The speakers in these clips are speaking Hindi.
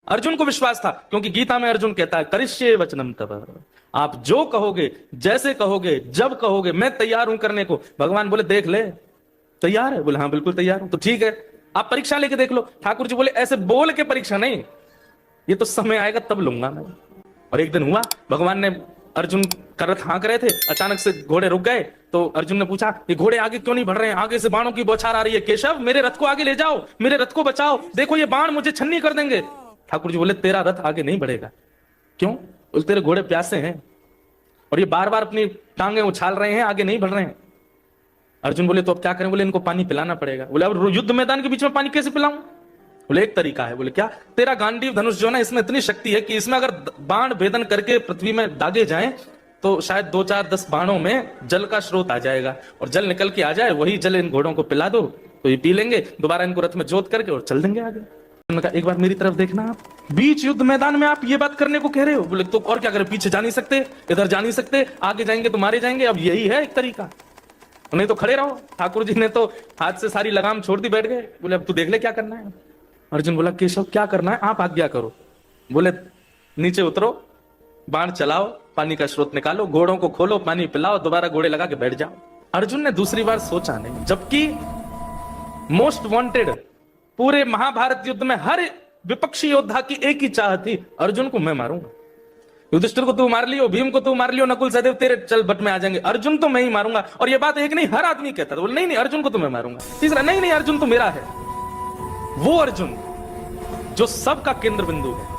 अर्जुन को विश्वास था, क्योंकि गीता में अर्जुन कहता है करिष्ये वचनम तव, आप जो कहोगे, जैसे कहोगे, जब कहोगे, मैं तैयार हूं करने को। भगवान बोले देख ले, तैयार है? बोले हाँ बिल्कुल तैयार हूं। तो ठीक है, आप परीक्षा लेके देख लो। ठाकुर जी बोले ऐसे बोल के परीक्षा नहीं, ये तो समय आएगा तब लूंगा मैं। और एक दिन हुआ, भगवान ने अर्जुन का रथ हाँक रहे थे, अचानक से घोड़े रुक गए। तो अर्जुन ने पूछा ये घोड़े आगे क्यों नहीं बढ़ रहे हैं? आगे से बाणों की बौछार आ रही है। केशव मेरे रथ को आगे ले जाओ, मेरे रथ को बचाओ, देखो ये बाण मुझे छन्नी कर देंगे। ठाकुर जी बोले तेरा रथ आगे नहीं बढ़ेगा। क्यों? बोले तेरे घोड़े प्यासे हैं और ये बार बार अपनी टांगे उछाल रहे हैं, आगे नहीं बढ़ रहे हैं। अर्जुन बोले तो अब क्या करें? बोले इनको पानी पिलाना पड़ेगा। बोले अब युद्ध मैदान के बीच में पानी कैसे पिलाऊं? बोले एक तरीका है। बोले क्या? तेरा गांडीव धनुष जो ना, इसमें इतनी शक्ति है कि इसमें अगर बाण भेदन करके पृथ्वी में दागे जाएं तो शायद 2 4 10 बाणों में जल का स्रोत आ जाएगा और जल निकल के आ जाए, वही जल इन घोड़ों को पिला दो तो ये पी लेंगे, दोबारा इनको रथ में जोत करके और चल देंगे आगे। उन्होंने कहा एक बार मेरी तरफ देखना, आप बीच युद्ध मैदान में आप ये बात करने को कह रहे हो? बोले तो और क्या करें, पीछे जा नहीं सकते, इधर जा नहीं सकते, आगे जाएंगे तो मारे जाएंगे, अब यही है एक तरीका, नहीं तो खड़े रहो। ठाकुर जी ने तो हाथ से सारी लगाम छोड़ दी, बैठ गए। बोले अब तू देख ले क्या करना है। अर्जुन बोला केशव क्या करना है, आप आज्ञा करो। बोले नीचे उतरो, बाण चलाओ, पानी का स्रोत निकालो, घोड़ों को खोलो, पानी पिलाओ, दोबारा घोड़े लगा के बैठ जाओ। अर्जुन ने दूसरी बार सोचा नहीं, जबकि मोस्ट वांटेड पूरे महाभारत युद्ध में हर विपक्षी योद्धा की एक ही चाह थी, अर्जुन को मैं मारूंगा। युधिष्ठिर को तू मार लियो, भीम को तू मार लियो, नकुल सहदेव तेरे चल बट में आ जाएंगे, अर्जुन तो मैं ही मारूंगा। और ये बात एक नहीं, हर आदमी कहता था। बोले नहीं नहीं अर्जुन को तो मैं मारूंगा। तीसरा नहीं नहीं अर्जुन तो मेरा है, वो अर्जुन जो सबका केंद्र बिंदु है।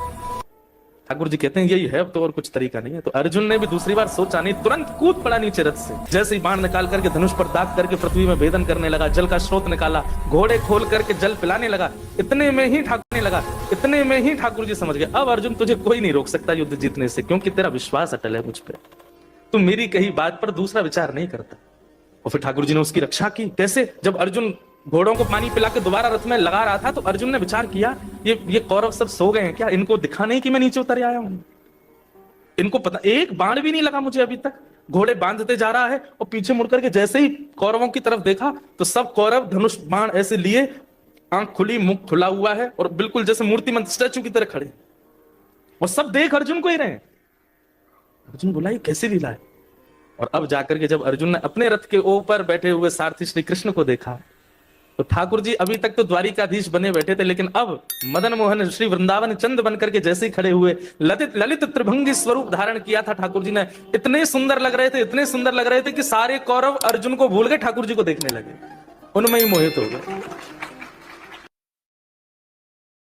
ठाकुर जी कहते हैं यही है, अब तो और कुछ तरीका नहीं है। तो अर्जुन ने भी दूसरी बार सोचा नहीं, तुरंत कूद पड़ा नीचे रथ से। जैसे ही बाण निकाल करके धनुष पर दाग करके पृथ्वी में भेदन करने लगा, जल का स्रोत निकाला, घोड़े खोल करके जल पिलाने लगा। इतने में ही ठाकुर जी समझ गए अब अर्जुन तुझे कोई नहीं रोक सकता युद्ध जीतने से, क्योंकि तेरा विश्वास अटल है मुझ पर, तुम मेरी कही बात पर दूसरा विचार नहीं करता। और फिर ठाकुर जी ने उसकी रक्षा की। कैसे? जब अर्जुन घोड़ों को पानी पिला के दोबारा रथ में लगा रहा था तो अर्जुन ने विचार किया ये कौरव सब सो गए हैं क्या, इनको दिखा नहीं कि मैं नीचे उतर आया हूं, इनको पता, एक बाण भी नहीं लगा मुझे अभी तक। घोड़े बांधते जा रहा है और पीछे मुड़ करके जैसे ही कौरवों की तरफ देखा तो सब कौरव धनुष बाण ऐसे लिए, आंख खुली, मुख खुला हुआ है और बिल्कुल जैसे मूर्तिमंत स्टैचू की तरह खड़े, और सब देख अर्जुन को ही रहे। अर्जुन बोला ये कैसी लीला है। और अब जाकर के जब अर्जुन ने अपने रथ के ऊपर बैठे हुए सारथी श्री कृष्ण को देखा तो ठाकुर जी अभी तक तो द्वारिकाधीश बने बैठे थे, लेकिन अब मदन मोहन श्री वृंदावन चंद बनकर के जैसे ही खड़े हुए, ललित त्रिभंगी स्वरूप धारण किया था ठाकुर जी ने। इतने सुंदर लग रहे थे, इतने सुंदर लग रहे थे कि सारे कौरव अर्जुन को भूल गए, ठाकुर जी को देखने लगे, उनमें ही मोहित हो गए।